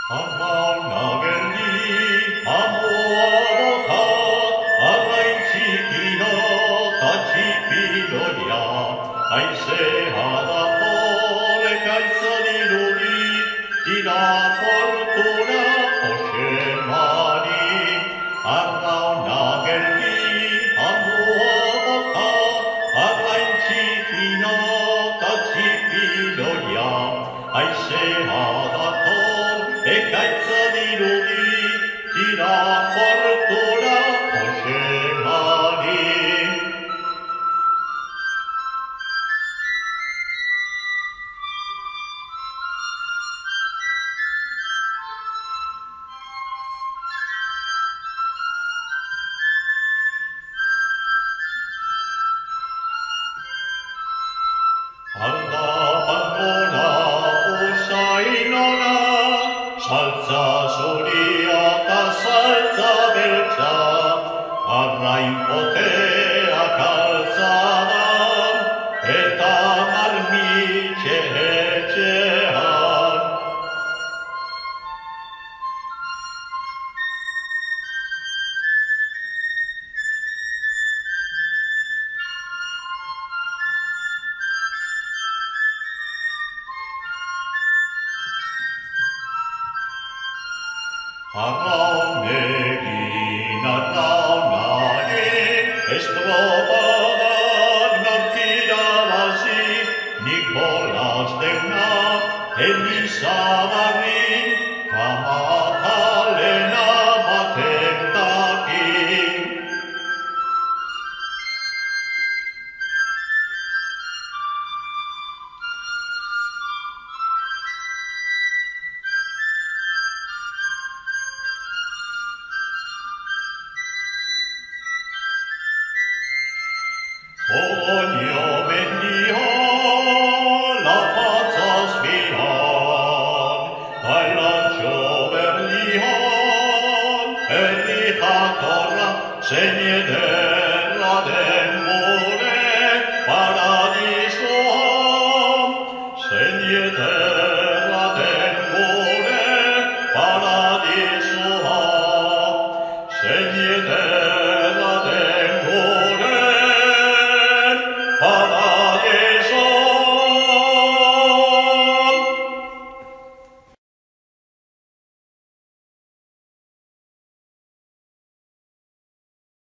Amanageli amoata araitxikina tatxipiloia aize adator kaizaniluri tira portura osemari Amanageli amoata araitxikina tatxipiloia aize adator ekaitza dirudi, tira portura osemari. Alda pangona usainona, saltza zuria eta saltza beltza, arrain poteak altzadan, eta marmitxe etxean. Arraunegin arraunari, estropadak norkirabazi, Nikolas deuna, Elizabarri, Kamatalena batek daki. Oño mendia la pazaz bihan, Bailantxo berlihan, herri jatorra, zein ederra den gure paradisoa. Zein ederra den gure paradisoa, zein ederra